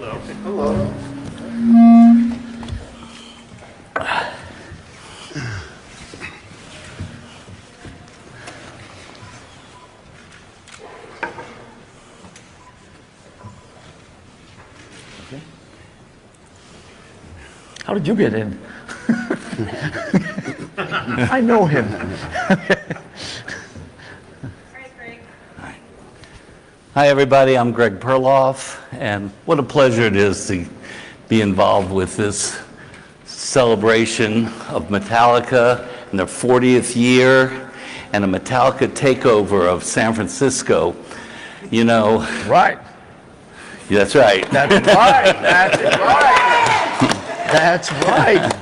Hello. How did you get in? I know him. Hi, everybody. I'm Greg Perloff, and what a pleasure it is to be involved with this celebration of Metallica and their 40th year and a Metallica takeover of San Francisco. You know, Right. that's right. That's right. That's right. That's right.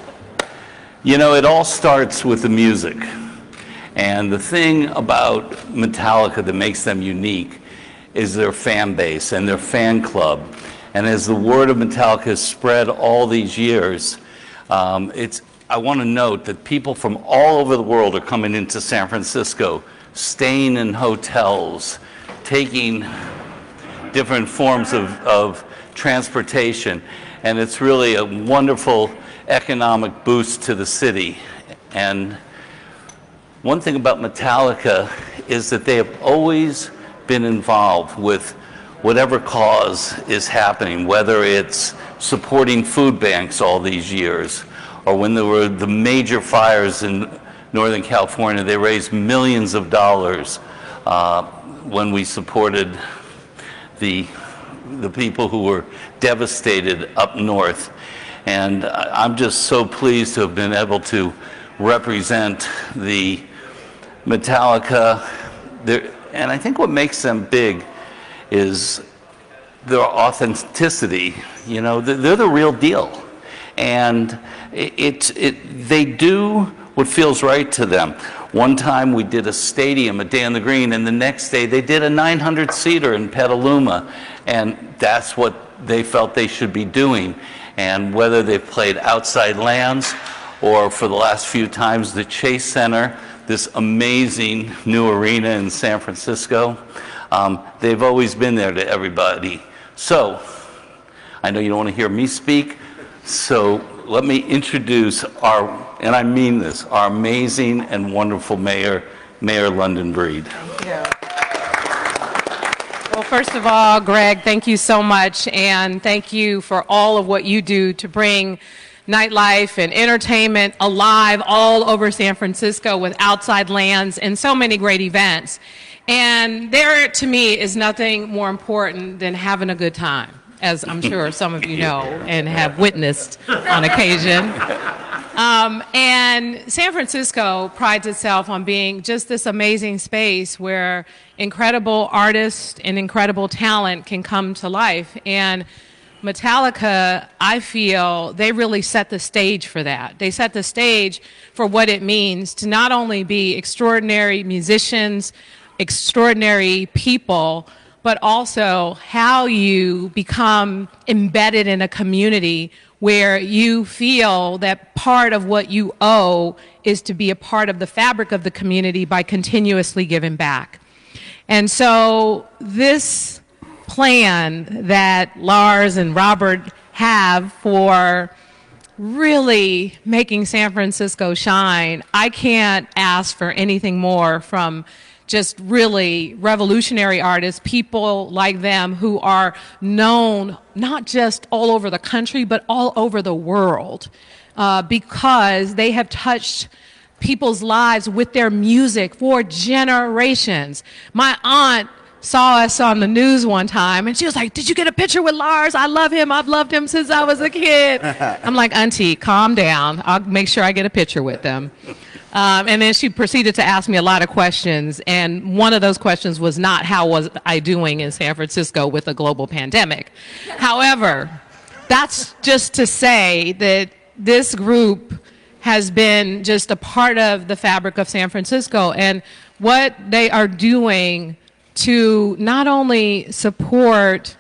You know, it all starts with the music. And the thing about Metallica that makes them unique is their fan base and their fan club. And as the word of Metallica has spread all these years, I want to note that people from all over the world are coming into San Francisco, staying in hotels, taking different forms of transportation. And it's really a wonderful economic boost to the city. And one thing about Metallica is that they have always been involved with whatever cause is happening, whether it's supporting food banks all these years, or when there were the major fires in Northern California, they raised millions of dollars when we supported the people who were devastated up north. And I'm just so pleased to have been able to represent the Metallica. And I think what makes them big is their authenticity. You know, they're the real deal. And they do what feels right to them. One time we did a stadium, a Day on the Green, and the next day they did a 900-seater in Petaluma. And that's what they felt they should be doing. And whether they've played Outside Lands or for the last few times the Chase Center, this amazing new arena in San Francisco, they've always been there to everybody. So, I know you don't want to hear me speak, so let me introduce and I mean this, our amazing and wonderful Mayor London Breed. Thank you. Well, first of all, Greg, thank you so much, and thank you for all of what you do to bring nightlife and entertainment alive all over San Francisco with Outside Lands and so many great events. And there, to me, is nothing more important than having a good time, as I'm sure some of you know and have witnessed on occasion. And San Francisco prides itself on being just this amazing space where incredible artists and incredible talent can come to life. And Metallica, I feel, they really set the stage for that. They set the stage for what it means to not only be extraordinary musicians, extraordinary people, but also how you become embedded in a community where you feel that part of what you owe is to be a part of the fabric of the community by continuously giving back. And so this plan that Lars and Robert have for really making San Francisco shine, I can't ask for anything more from just really revolutionary artists, people like them who are known not just all over the country, but all over the world, because they have touched people's lives with their music for generations. My aunt saw us on the news one time, and she was like, "Did you get a picture with Lars? I love him. I've loved him since I was a kid." I'm like, "Auntie, calm down. I'll make sure I get a picture with them." And then she proceeded to ask me a lot of questions, and one of those questions was not how was I doing in San Francisco with a global pandemic. However, that's just to say that this group has been just a part of the fabric of San Francisco, and what they are doing to not only support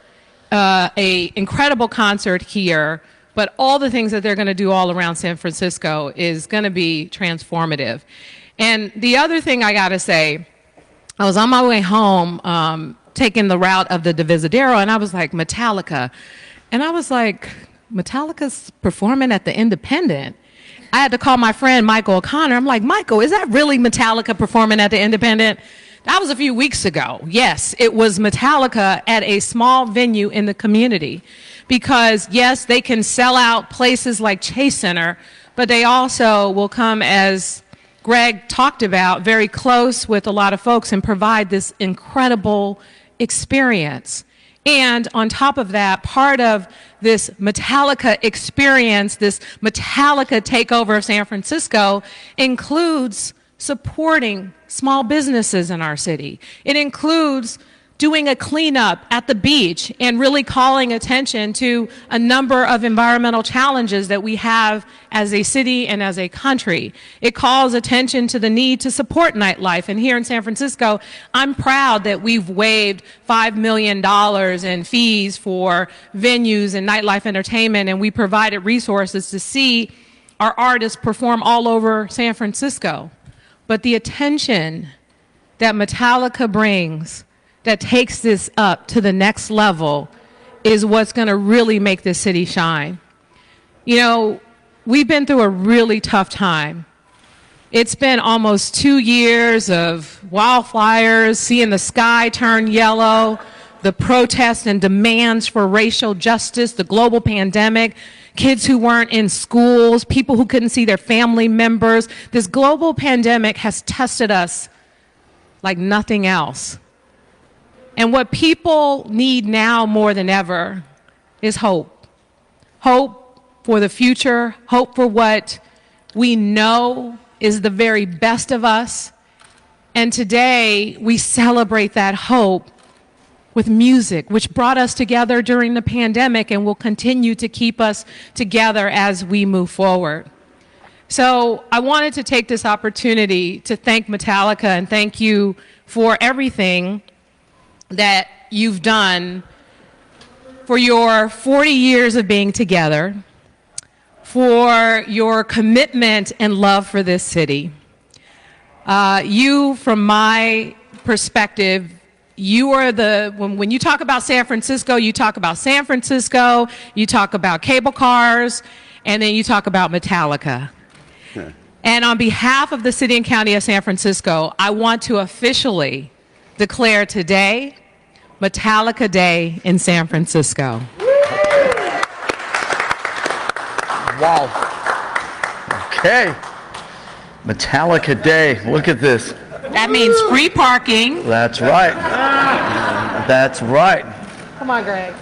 a incredible concert here, but all the things that they're going to do all around San Francisco is going to be transformative. And the other thing I got to say, I was on my way home taking the route of the Divisadero, and I was like, Metallica, And I was like, Metallica's performing at the Independent. I had to call my friend Michael O'Connor. I'm like, Michael, is that really Metallica performing at the Independent? That was a few weeks ago. Yes, it was Metallica at a small venue in the community. Because, yes, they can sell out places like Chase Center, but they also will come, as Greg talked about, very close with a lot of folks and provide this incredible experience. And on top of that, part of this Metallica experience, this Metallica takeover of San Francisco, includes supporting small businesses in our city. It includes doing a cleanup at the beach and really calling attention to a number of environmental challenges that we have as a city and as a country. It calls attention to the need to support nightlife. And here in San Francisco, I'm proud that we've waived $5 million in fees for venues and nightlife entertainment, and we provided resources to see our artists perform all over San Francisco. But the attention that Metallica brings that takes this up to the next level is what's going to really make this city shine. You know, we've been through a really tough time. It's been almost 2 years of wildfires, seeing the sky turn yellow, the protests and demands for racial justice, the global pandemic, kids who weren't in schools, people who couldn't see their family members. This global pandemic has tested us like nothing else. And what people need now more than ever is hope. Hope for the future, hope for what we know is the very best of us. And today we celebrate that hope with music, which brought us together during the pandemic and will continue to keep us together as we move forward. So I wanted to take this opportunity to thank Metallica and thank you for everything that you've done for your 40 years of being together, for your commitment and love for this city. You, from my perspective, you are when you talk about San Francisco, you talk about San Francisco, you talk about cable cars, and then you talk about Metallica. Yeah. And on behalf of the city and county of San Francisco, I want to officially declare today Metallica Day in San Francisco. Wow. Okay. Metallica Day. Look at this. That means free parking. That's right. That's right. Come on, Greg.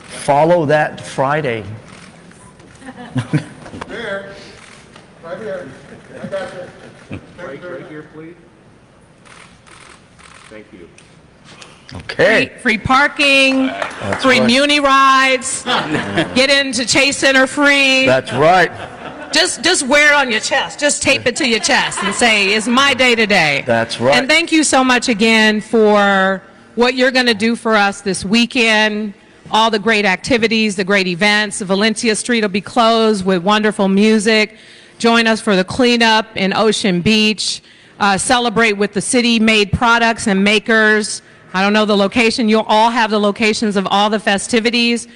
Follow that Friday. There. Right here. I got you. Right here, please. Thank you. Okay. Free parking, That's free right. muni rides, get into Chase Center free. That's right. Just wear it on your chest. Just tape it to your chest and say, it's my day today. That's right. And thank you so much again for what you're going to do for us this weekend, all the great activities, the great events. Valencia Street will be closed with wonderful music. Join us for the cleanup in Ocean Beach. Celebrate with the city-made products and makers. I don't know the location. You'll all have the locations of all the festivities.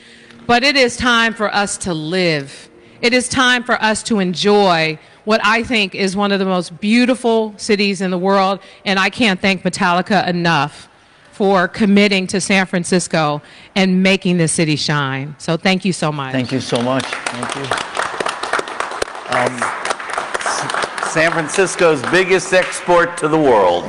But it is time for us to live. It is time for us to enjoy what I think is one of the most beautiful cities in the world. And I can't thank Metallica enough for committing to San Francisco and making this city shine. So thank you so much. Thank you so much. Thank you. San Francisco's biggest export to the world,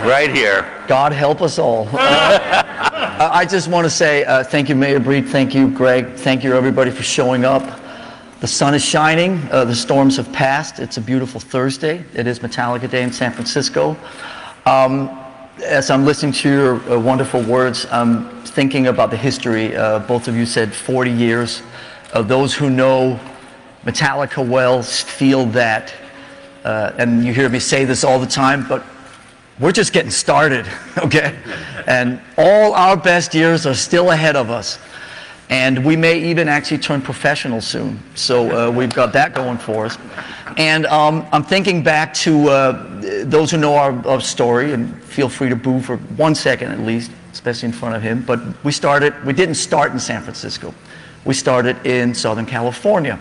right here. God help us all. I just want to say thank you, Mayor Breed. Thank you, Greg. Thank you, everybody, for showing up. The sun is shining. The storms have passed. It's a beautiful Thursday. It is Metallica Day in San Francisco. As I'm listening to your wonderful words, I'm thinking about the history. Both of you said 40 years. Those who know Metallica well feel that. And you hear me say this all the time, but we're just getting started, okay? And all our best years are still ahead of us. And we may even actually turn professional soon. So we've got that going for us. And I'm thinking back to those who know our story, and feel free to boo for 1 second at least. especially in front of him. But we didn't start in San Francisco. We started in Southern California.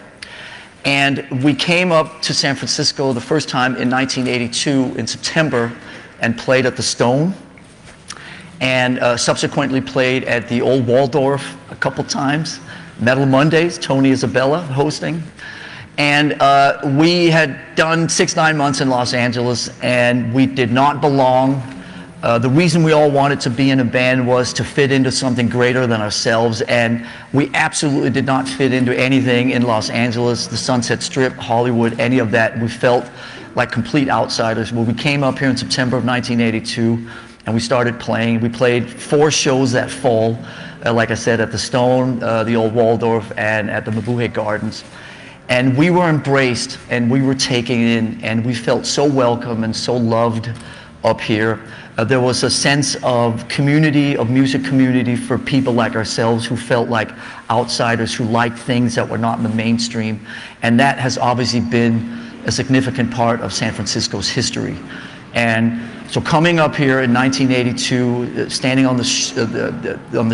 And we came up to San Francisco the first time in 1982 in September and played at the Stone, and subsequently played at the Old Waldorf a couple times. Metal Mondays, Tony Isabella hosting. And we had done 6-9 months in Los Angeles, and we did not belong. The reason we all wanted to be in a band was to fit into something greater than ourselves, and we absolutely did not fit into anything in Los Angeles, the Sunset Strip, Hollywood, any of that. We felt like complete outsiders. Well, we came up here in September of 1982, and we started playing. We played 4 shows that fall, like I said, at the Stone, the Old Waldorf, and at the Mabuhay Gardens. And we were embraced, and we were taken in, and we felt so welcome and so loved up here. There was a sense of community, of music community for people like ourselves who felt like outsiders, who liked things that were not in the mainstream. And that has obviously been a significant part of San Francisco's history. And so coming up here in 1982, standing on the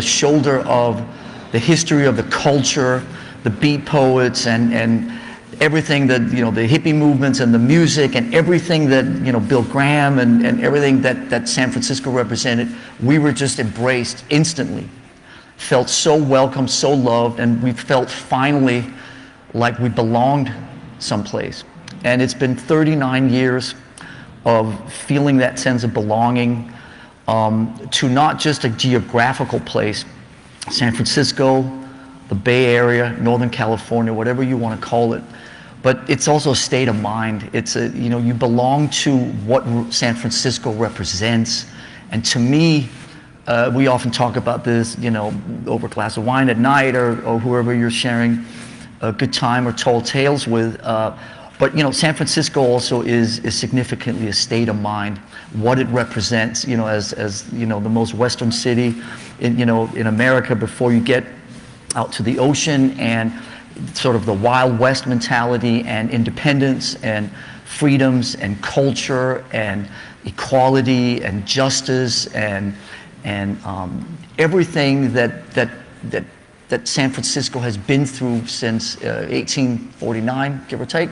shoulder of the history of the culture, the beat poets, and everything that, you know, the hippie movements and the music and everything that, you know, Bill Graham and everything that San Francisco represented, we were just embraced instantly. Felt so welcome, so loved, and we felt finally like we belonged someplace. And it's been 39 years of feeling that sense of belonging to not just a geographical place, San Francisco, the Bay Area, Northern California, whatever you want to call it, but it's also a state of mind. It's a, you know, you belong to what San Francisco represents. And to me, we often talk about this, you know, over a glass of wine at night, or whoever you're sharing a good time or tall tales with. But, you know, San Francisco also is significantly a state of mind, what it represents, you know, as you know, the most Western city in America before you get out to the ocean, and sort of the Wild West mentality and independence and freedoms and culture and equality and justice and everything that San Francisco has been through since 1849, give or take.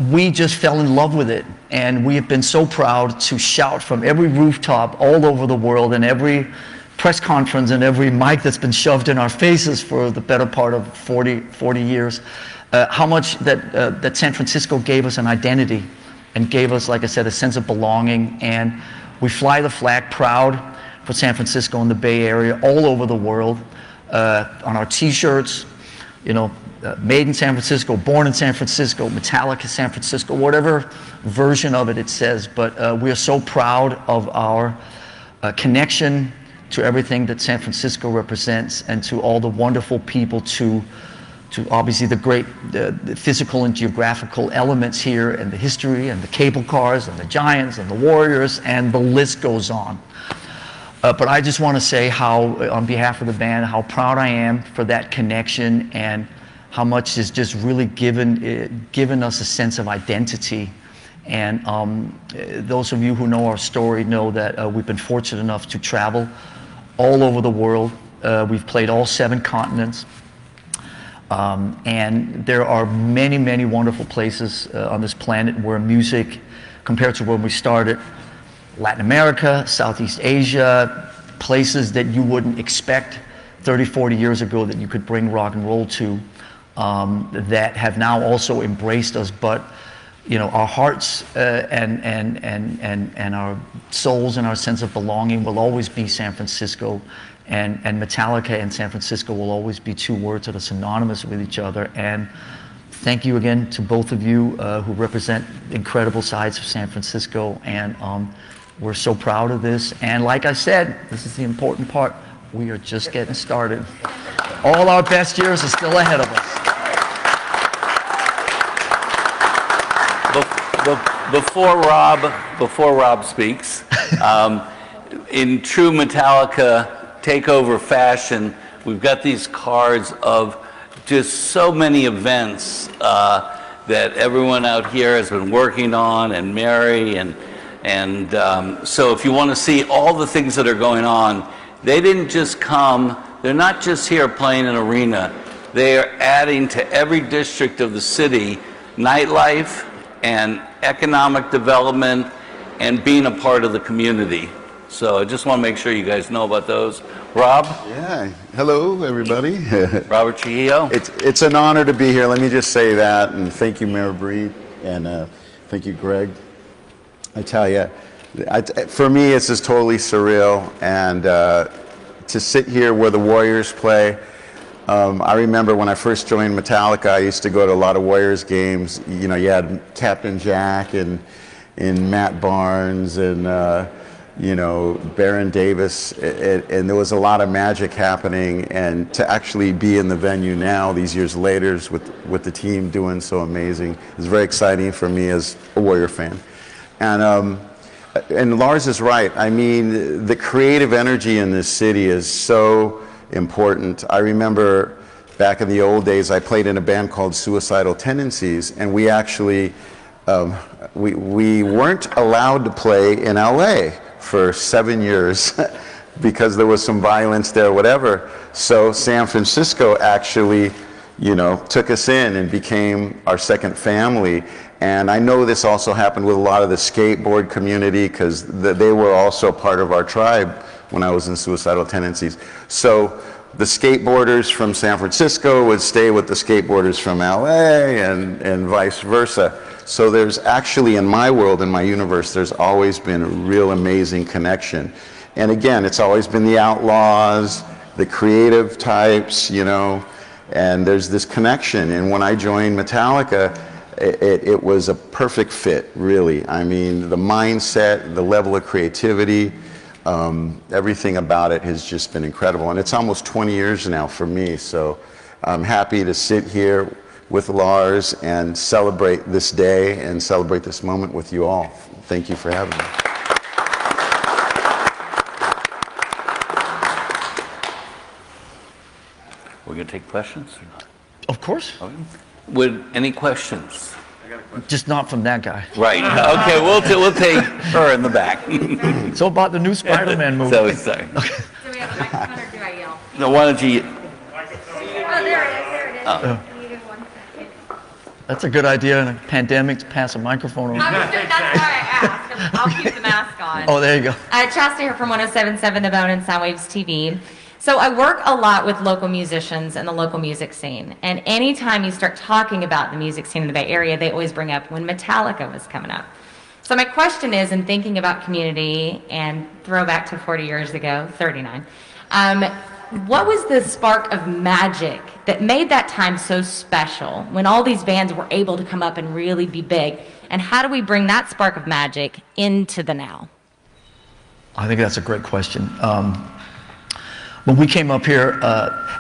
We just fell in love with it, and we have been so proud to shout from every rooftop all over the world, and every press conference and every mic that's been shoved in our faces for the better part of 40 years, how much that San Francisco gave us an identity and gave us, like I said, a sense of belonging. And we fly the flag proud for San Francisco and the Bay Area all over the world, on our t-shirts, you know, made in San Francisco, born in San Francisco, Metallica San Francisco, whatever version of it says. But we are so proud of our connection to everything that San Francisco represents, and to all the wonderful people, to obviously the great the physical and geographical elements here, and the history, and the cable cars, and the Giants, and the Warriors, and the list goes on. But I just want to say how, on behalf of the band, how proud I am for that connection, and how much has just really given us a sense of identity. And those of you who know our story know that we've been fortunate enough to travel all over the world. We've played all 7 continents. And there are many, many wonderful places on this planet where music, compared to when we started, Latin America, Southeast Asia, places that you wouldn't expect 30, 40 years ago that you could bring rock and roll to, that have now also embraced us. But you know, our hearts and our souls and our sense of belonging will always be San Francisco, and Metallica and San Francisco will always be 2 words that are synonymous with each other. And thank you again to both of you who represent incredible sides of San Francisco, and we're so proud of this. And like I said, this is the important part, we are just getting started. All our best years are still ahead of us. Before Rob speaks, in true Metallica takeover fashion, we've got these cards of just so many events that everyone out here has been working on, and Mary and And so if you want to see all the things that are going on, they didn't just come, they're not just here playing an arena, they are adding to every district of the city nightlife and economic development and being a part of the community. So I just want to make sure you guys know about those. Rob? Yeah, hello everybody. Robert Trujillo? It's an honor to be here, let me just say that, and thank you Mayor Breed, and thank you Greg. I tell you, for me it's just totally surreal, and to sit here where the Warriors play. I remember when I first joined Metallica, I used to go to a lot of Warriors games. You know, you had Captain Jack and Matt Barnes and you know, Baron Davis, and there was a lot of magic happening, and to actually be in the venue now, these years later, with the team doing so amazing, is very exciting for me as a Warrior fan. And Lars is right. I mean, the creative energy in this city is so important. I remember back in the old days, I played in a band called Suicidal Tendencies, and we actually, we weren't allowed to play in LA for 7 years because there was some violence there, whatever. So San Francisco actually, you know, took us in and became our second family. And I know this also happened with a lot of the skateboard community because they were also part of our tribe when I was in Suicidal Tendencies. So the skateboarders from San Francisco would stay with the skateboarders from LA and vice versa. So there's actually, in my world, in my universe, there's always been a real amazing connection. And again, it's always been the outlaws, the creative types, you know, and there's this connection. And when I joined Metallica, it was a perfect fit, really. I mean, the mindset, the level of creativity, everything about it has just been incredible. And it's almost 20 years now for me, so I'm happy to sit here with Lars and celebrate this day and celebrate this moment with you all. Thank you for having me. We're going to take questions or not? Of course. Okay. Would any questions? Just not from that guy. Right. Okay, we'll take her in the back. So about the new Spider-Man movie. So sorry. Do we have a microphone or do I yell? No, why don't you? Oh, there it is. Can you give 1 second? That's a good idea in a pandemic to pass a microphone around. That's why I asked, 'cause I'll keep the mask on. Oh, there you go. Chasta here from 107.7 The Bone and Soundwaves TV. So I work a lot with local musicians and the local music scene. And anytime you start talking about the music scene in the Bay Area, they always bring up when Metallica was coming up. So my question is, in thinking about community and throwback to 40 years ago, 39, what was the spark of magic that made that time so special when all these bands were able to come up and really be big? And how do we bring that spark of magic into the now? I think that's a great question. When we came up here,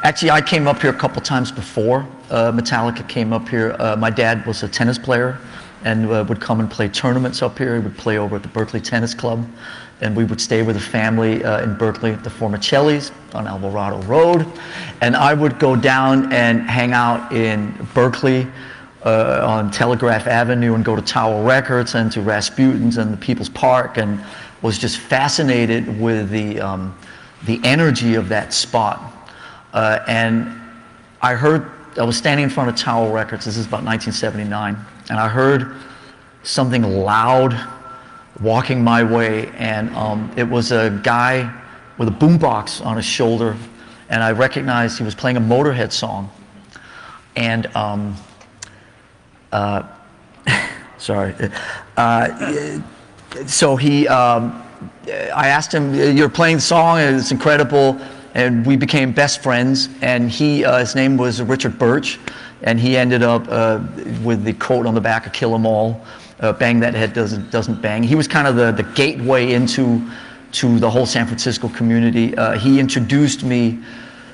actually I came up here a couple times before Metallica came up here. My dad was a tennis player and would come and play tournaments up here. He would play over at the Berkeley Tennis Club, and we would stay with the family in Berkeley at the former Chelly's on Alvarado Road. And I would go down and hang out in Berkeley on Telegraph Avenue and go to Tower Records and to Rasputin's and the People's Park, and was just fascinated with the energy of that spot. And I was standing in front of Tower Records, this is about 1979, and I heard something loud walking my way, and it was a guy with a boombox on his shoulder, and I recognized he was playing a Motorhead song. And sorry. So I asked him, "You're playing the song, and it's incredible," and we became best friends. And his name was Richard Birch, and he ended up with the quote on the back of "Kill 'Em All," "Bang that head doesn't bang." He was kind of the gateway into the whole San Francisco community. He introduced me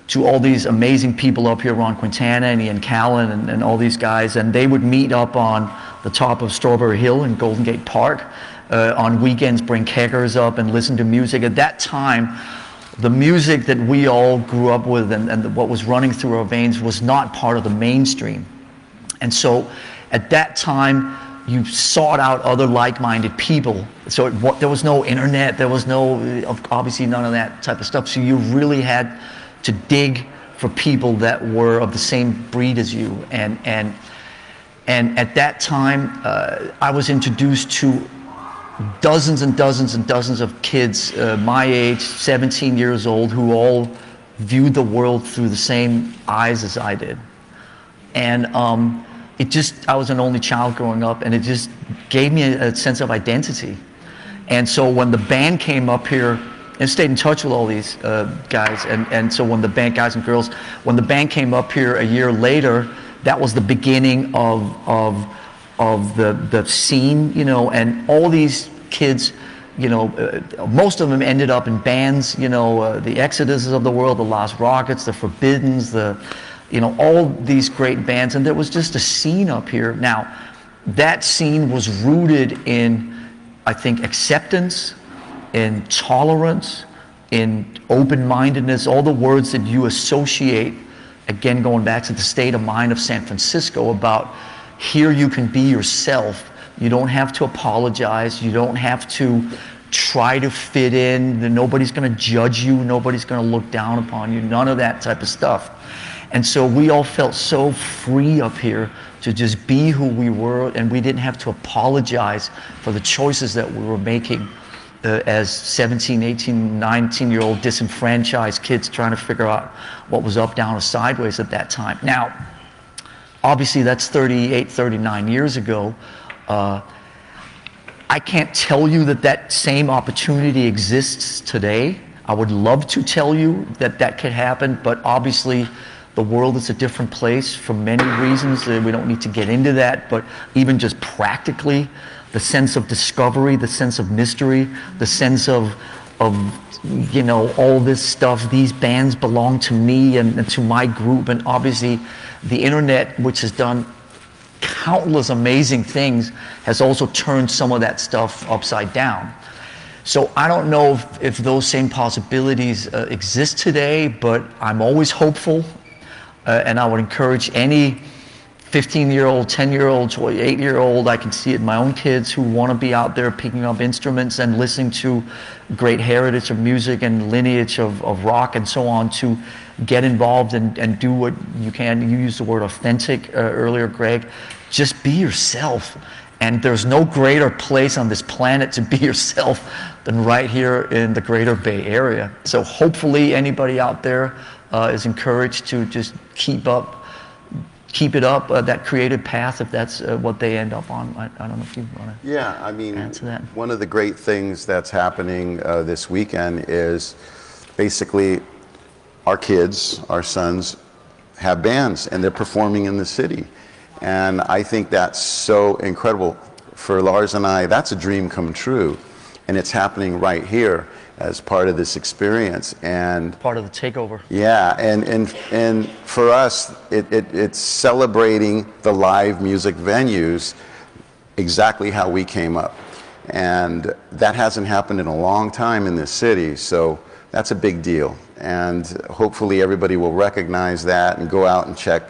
to all these amazing people up here, Ron Quintana and Ian Callan and all these guys, and they would meet up on the top of Strawberry Hill in Golden Gate Park. On weekends, bring keggers up and listen to music. At that time, the music that we all grew up with and what was running through our veins was not part of the mainstream. And so at that time, you sought out other like-minded people. So there was no internet, there was obviously none of that type of stuff. So you really had to dig for people that were of the same breed as you. And at that time, I was introduced to dozens and dozens and dozens of kids my age, 17 years old, who all viewed the world through the same eyes as I did. And I was an only child growing up, and it just gave me a sense of identity. And so when the band came up here, and stayed in touch with all these guys, and so when the band, guys and girls, when the band came up here a year later, that was the beginning of the scene, you know, and all these kids, you know, most of them ended up in bands, you know, the Exoduses of the world, the Lost Rockets, the Forbiddens, you know, all these great bands, and there was just a scene up here. Now, that scene was rooted in, I think, acceptance, in tolerance, in open-mindedness, all the words that you associate, again, going back to the state of mind of San Francisco, about here you can be yourself. You don't have to apologize. You don't have to try to fit in. Nobody's going to judge you. Nobody's going to look down upon you. None of that type of stuff. And so we all felt so free up here to just be who we were, and we didn't have to apologize for the choices that we were making as 17, 18, 19-year-old disenfranchised kids trying to figure out what was up, down, or sideways at that time. Now, obviously that's 38, 39 years ago. I can't tell you that same opportunity exists today. I would love to tell you that could happen, but obviously the world is a different place for many reasons. We don't need to get into that, but even just practically, the sense of discovery, the sense of mystery, the sense of you know, all this stuff. These bands belong to me and to my group, and obviously the internet, which has done countless amazing things, has also turned some of that stuff upside down. So I don't know if those same possibilities exist today, but I'm always hopeful, and I would encourage any 15-year-old, 10-year-old, 8-year-old, I can see it in my own kids who want to be out there picking up instruments and listening to great heritage of music and lineage of rock and so on, to get involved and do what you can. You used the word authentic earlier, Greg. Just be yourself. And there's no greater place on this planet to be yourself than right here in the Greater Bay Area. So hopefully anybody out there is encouraged to just keep it up, that creative path, if that's what they end up on. I don't know if you want to answer that. One of the great things that's happening this weekend is basically our kids, our sons, have bands, and they're performing in the city. And I think that's so incredible. For Lars and I, that's a dream come true. And it's happening right here as part of this experience, and part of the takeover. Yeah, and for us, it's celebrating the live music venues exactly how we came up, and that hasn't happened in a long time in this city. So that's a big deal, and hopefully everybody will recognize that and go out and check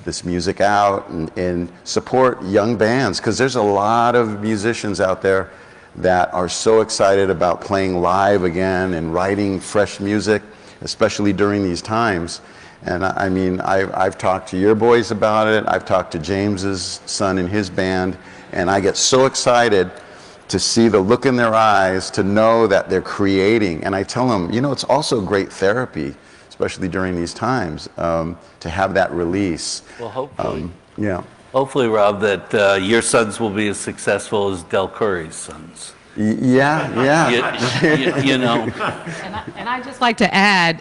this music out and support young bands, because there's a lot of musicians out there that are so excited about playing live again and writing fresh music, especially during these times. And I mean, I've talked to your boys about it. I've talked to James's son and his band, and I get so excited to see the look in their eyes, to know that they're creating. And I tell them, you know, it's also great therapy, especially during these times, to have that release. Well, hopefully. Yeah. Hopefully, Rob, that your sons will be as successful as Del Curry's sons. Yeah. You know. And I'd just like to add,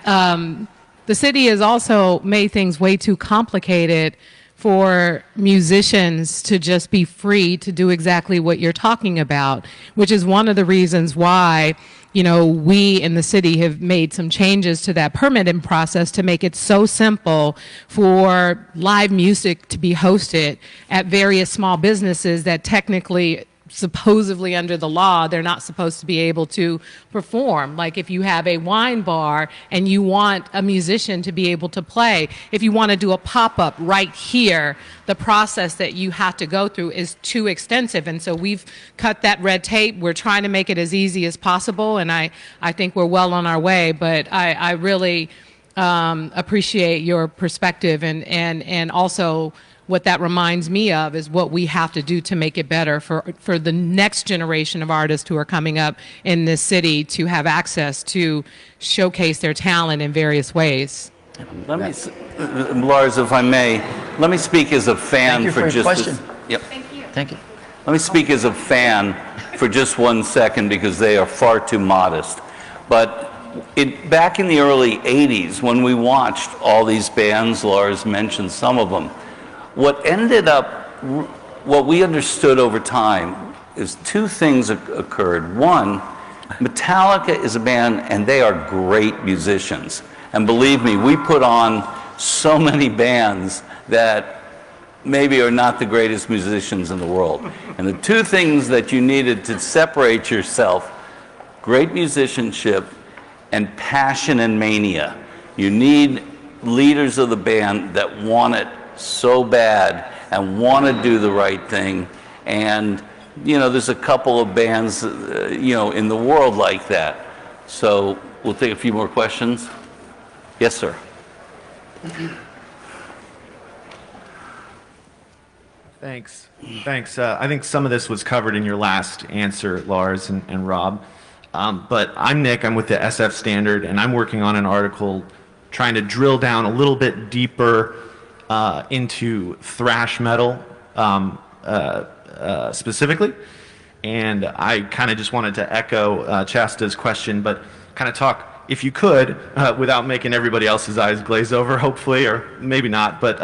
the city has also made things way too complicated for musicians to just be free to do exactly what you're talking about, which is one of the reasons why, you know, we in the city have made some changes to that permitting process to make it so simple for live music to be hosted at various small businesses that technically supposedly under the law, they're not supposed to be able to perform. Like if you have a wine bar and you want a musician to be able to play, if you want to do a pop-up right here, the process that you have to go through is too extensive. And so we've cut that red tape. We're trying to make it as easy as possible, and I think we're well on our way. But I really appreciate your perspective, and also what that reminds me of is what we have to do to make it better for the next generation of artists who are coming up in this city to have access to showcase their talent in various ways. Let me, Lars, if I may, let me speak as a fan Thank you for your just question. Yep. Thank you. Let me speak as a fan for just 1 second because they are far too modest. But back in the early 80s, when we watched all these bands, Lars mentioned some of them, what we understood over time is two things occurred. One, Metallica is a band and they are great musicians. And believe me, we put on so many bands that maybe are not the greatest musicians in the world. And the two things that you needed to separate yourself, great musicianship and passion and mania. You need leaders of the band that want it so bad and want to do the right thing. And, there's a couple of bands, in the world like that. So we'll take a few more questions. Yes, sir. Thanks. I think some of this was covered in your last answer, Lars and Rob. But I'm Nick. I'm with the SF Standard, and I'm working on an article trying to drill down a little bit deeper into thrash metal specifically. And I kind of just wanted to echo Chasta's question, but kind of talk, if you could, without making everybody else's eyes glaze over, hopefully, or maybe not, but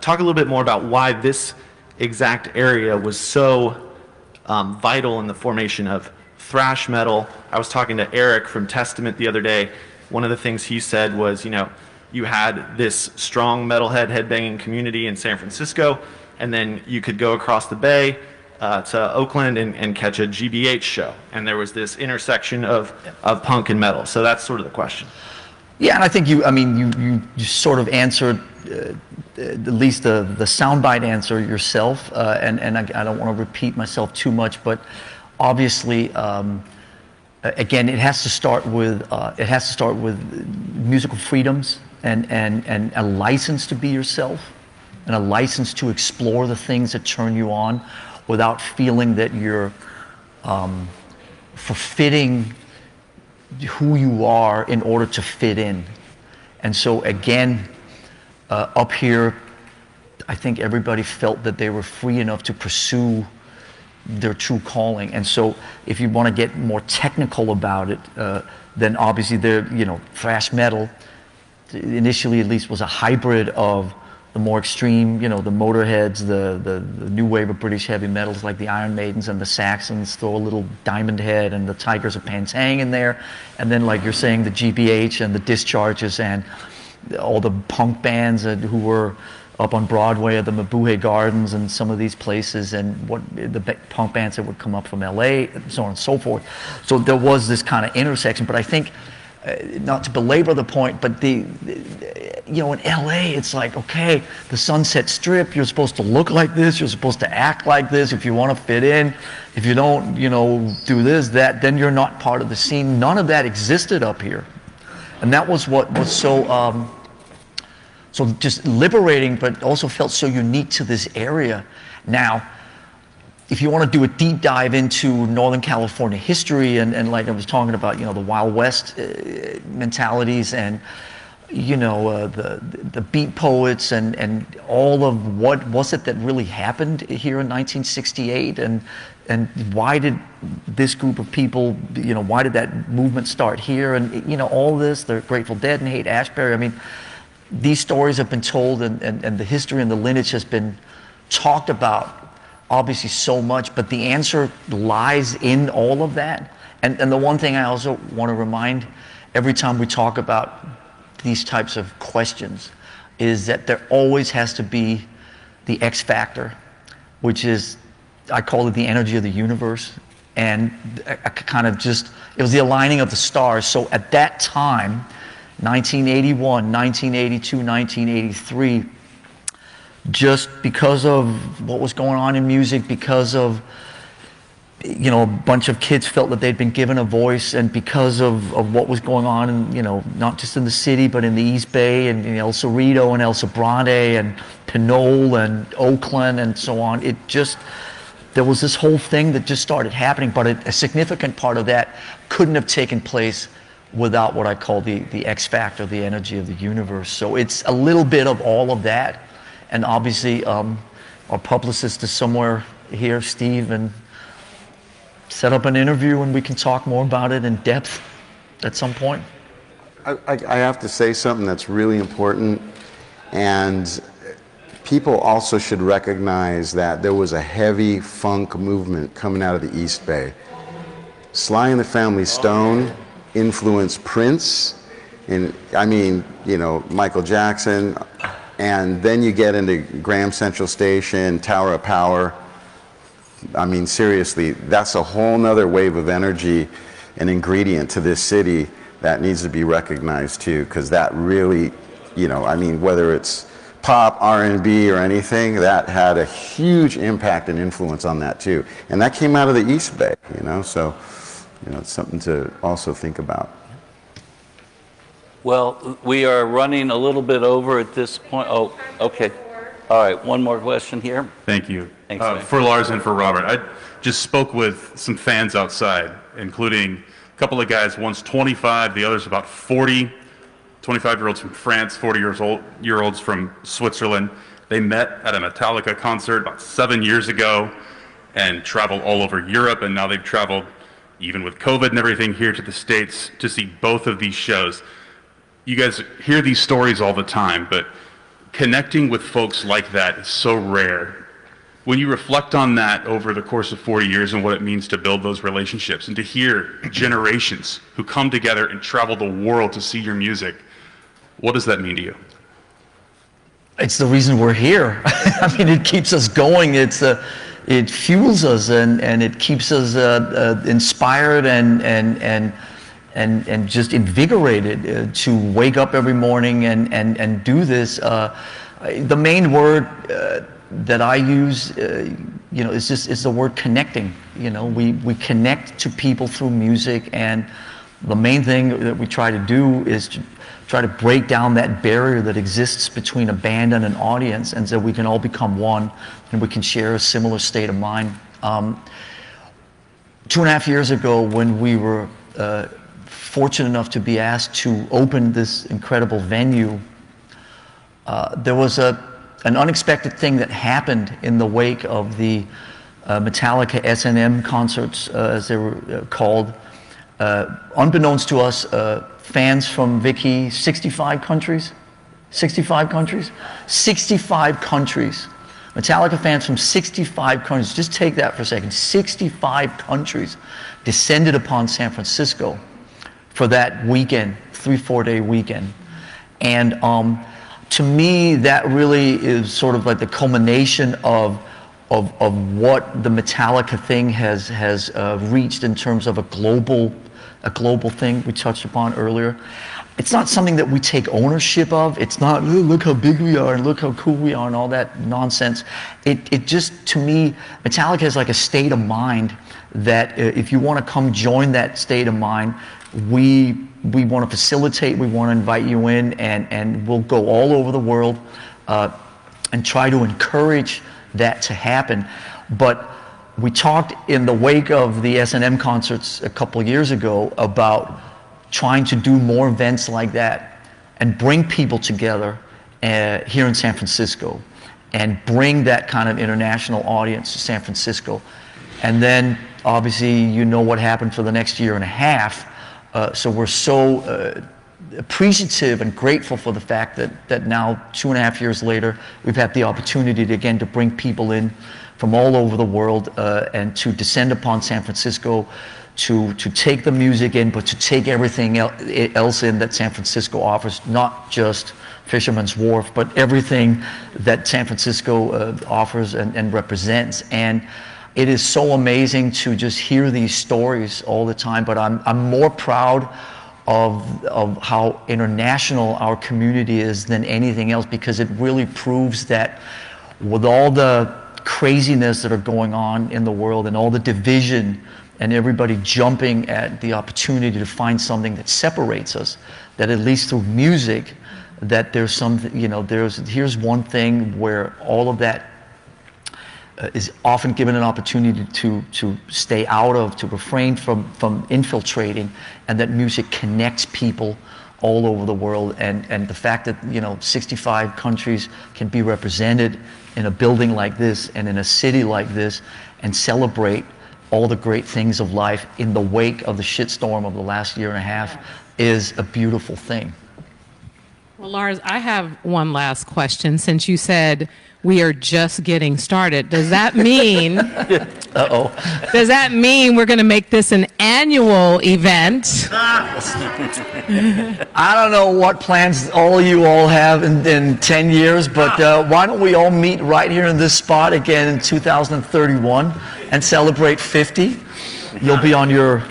talk a little bit more about why this exact area was so vital in the formation of thrash metal. I was talking to Eric from Testament the other day. One of the things he said was, you had this strong metalhead headbanging community in San Francisco, and then you could go across the bay to Oakland and catch a GBH show. And there was this intersection of punk and metal. So that's sort of the question. Yeah, and I think you sort of answered at least the soundbite answer yourself, and I don't want to repeat myself too much, but obviously, again, it has to start with musical freedoms and a license to be yourself, and a license to explore the things that turn you on, without feeling that you're forfeiting who you are in order to fit in. And so again, up here, I think everybody felt that they were free enough to pursue their true calling. And so if you want to get more technical about it, then obviously thrash metal initially at least was a hybrid of the more extreme, the Motorheads, the new wave of British heavy metals like the Iron Maidens and the Saxons, throw a little Diamond Head and the Tigers of Pantang in there, and then like you're saying, the GBH and the Discharges and all the punk bands who were up on Broadway at the Mabuhay Gardens and some of these places, and what the punk bands that would come up from LA, and so on and so forth. So there was this kind of intersection, but I think, not to belabor the point, but in LA, it's like, okay, the Sunset Strip, you're supposed to look like this, you're supposed to act like this if you want to fit in. If you don't, do this, that, then you're not part of the scene. None of that existed up here. And that was what was so just liberating, but also felt so unique to this area. Now, if you want to do a deep dive into Northern California history and like I was talking about, the Wild West mentalities and, the beat poets and all of what was it that really happened here in 1968 and why did this group of people, why did that movement start here and, all this, the Grateful Dead and Haight-Ashbury. These stories have been told and the history and the lineage has been talked about obviously so much, but the answer lies in all of that. And the one thing I also want to remind every time we talk about these types of questions is that there always has to be the X factor, which is I call it the energy of the universe. And I kind of just, it was the aligning of the stars. So at that time, 1981, 1982, 1983, just because of what was going on in music, because of, you know, a bunch of kids felt that they'd been given a voice, and because of what was going on, in, you know, not just in the city, but in the East Bay, and in El Cerrito, and El Sobrante, and Pinole, and Oakland, and so on, it just, there was this whole thing that just started happening, but a significant part of that couldn't have taken place without what I call the X factor, the energy of the universe. So it's a little bit of all of that, and obviously our publicist is somewhere here, Steve, and set up an interview and we can talk more about it in depth at some point. I have to say something that's really important, and people also should recognize that there was a heavy funk movement coming out of the East Bay. Sly and the Family Stone influenced Prince, and I mean, you know, Michael Jackson, and then you get into Graham Central Station, Tower of Power. I mean, seriously, that's a whole nother wave of energy and ingredient to this city that needs to be recognized too, because that really, you know, I mean, whether it's pop, R&B, or anything, that had a huge impact and influence on that too. And that came out of the East Bay, you know, so, you know, it's something to also think about. Well, we are running a little bit over at this point. Oh, okay. All right, one more question here. Thank you. Thanks, man. For Lars and for Robert, I just spoke with some fans outside, including a couple of guys, one's 25, the other's about 40, 25-year-olds from France, 40-year-olds from Switzerland. They met at a Metallica concert about 7 years ago and traveled all over Europe, and now they've traveled, even with COVID and everything, here to the States to see both of these shows. You guys hear these stories all the time, but connecting with folks like that is so rare. When you reflect on that over the course of 40 years and what it means to build those relationships and to hear generations who come together and travel the world to see your music, what does that mean to you? It's the reason we're here. I mean, it keeps us going. It fuels us, and it keeps us inspired and just invigorated to wake up every morning and do this. The main word that I use, you know, is the word connecting. You know, we connect to people through music, and the main thing that we try to do is to try to break down that barrier that exists between a band and an audience, and so we can all become one, and we can share a similar state of mind. 2.5 years ago, when we were fortunate enough to be asked to open this incredible venue, there was an unexpected thing that happened in the wake of the Metallica S&M concerts, as they were called. Unbeknownst to us, fans from Vicky, 65 countries? 65 countries? 65 countries. Metallica fans from 65 countries, just take that for a second, 65 countries descended upon San Francisco for that weekend, 3-4 day weekend. And to me, that really is sort of like the culmination of what the Metallica thing has reached in terms of a global thing we touched upon earlier. It's not something that we take ownership of. It's not, oh, look how big we are and look how cool we are and all that nonsense. It just, to me, Metallica is like a state of mind that if you want to come join that state of mind, we want to facilitate, we want to invite you in, and we'll go all over the world and try to encourage that to happen. But we talked in the wake of the S&M concerts a couple of years ago about trying to do more events like that and bring people together here in San Francisco and bring that kind of international audience to San Francisco. And then obviously you know what happened for the next year and a half. So we're so appreciative and grateful for the fact that now 2.5 years later, we've had the opportunity to bring people in from all over the world and to descend upon San Francisco, to take the music in, but to take everything else in that San Francisco offers, not just Fisherman's Wharf, but everything that San Francisco offers and represents. And it is so amazing to just hear these stories all the time, but I'm more proud of how international our community is than anything else, because it really proves that with all the craziness that are going on in the world and all the division and everybody jumping at the opportunity to find something that separates us, that at least through music, that there's something, here's one thing where all of that is often given an opportunity to stay out of, to refrain from infiltrating, and that music connects people all over the world. And the fact that 65 countries can be represented in a building like this and in a city like this and celebrate all the great things of life in the wake of the shitstorm of the last year and a half is a beautiful thing. Well, Lars, I have one last question. Since you said we are just getting started, does that mean does that mean we're going to make this an annual event? I don't know what plans all you all have in 10 years, but why don't we all meet right here in this spot again in 2031 and celebrate 50? You'll be on your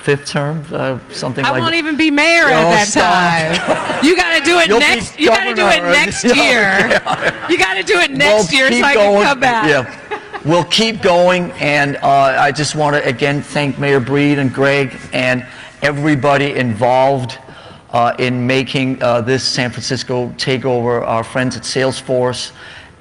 5th term, something like that. I won't even be mayor at that time. You got to do it next. You got to do it next year. You got to do it next year so I can come back. Yeah, we'll keep going, and I just want to again thank Mayor Breed and Greg and everybody involved in making this San Francisco takeover. Our friends at Salesforce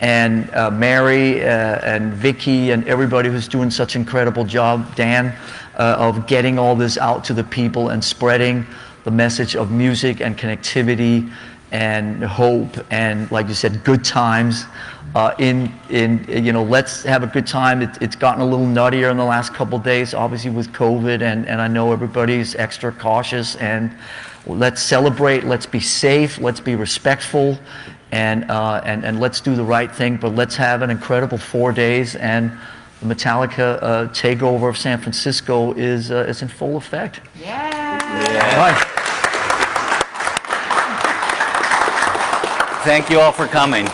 and Mary and Vicky and everybody who's doing such an incredible job, Dan, of getting all this out to the people and spreading the message of music and connectivity and hope and, like you said, good times. Let's have a good time. It's gotten a little nuttier in the last couple of days, obviously with COVID, and I know everybody's extra cautious. And let's celebrate. Let's be safe. Let's be respectful, and let's do the right thing. But let's have an incredible 4 days. And the Metallica takeover of San Francisco is in full effect. Yeah. All right. Thank you all for coming.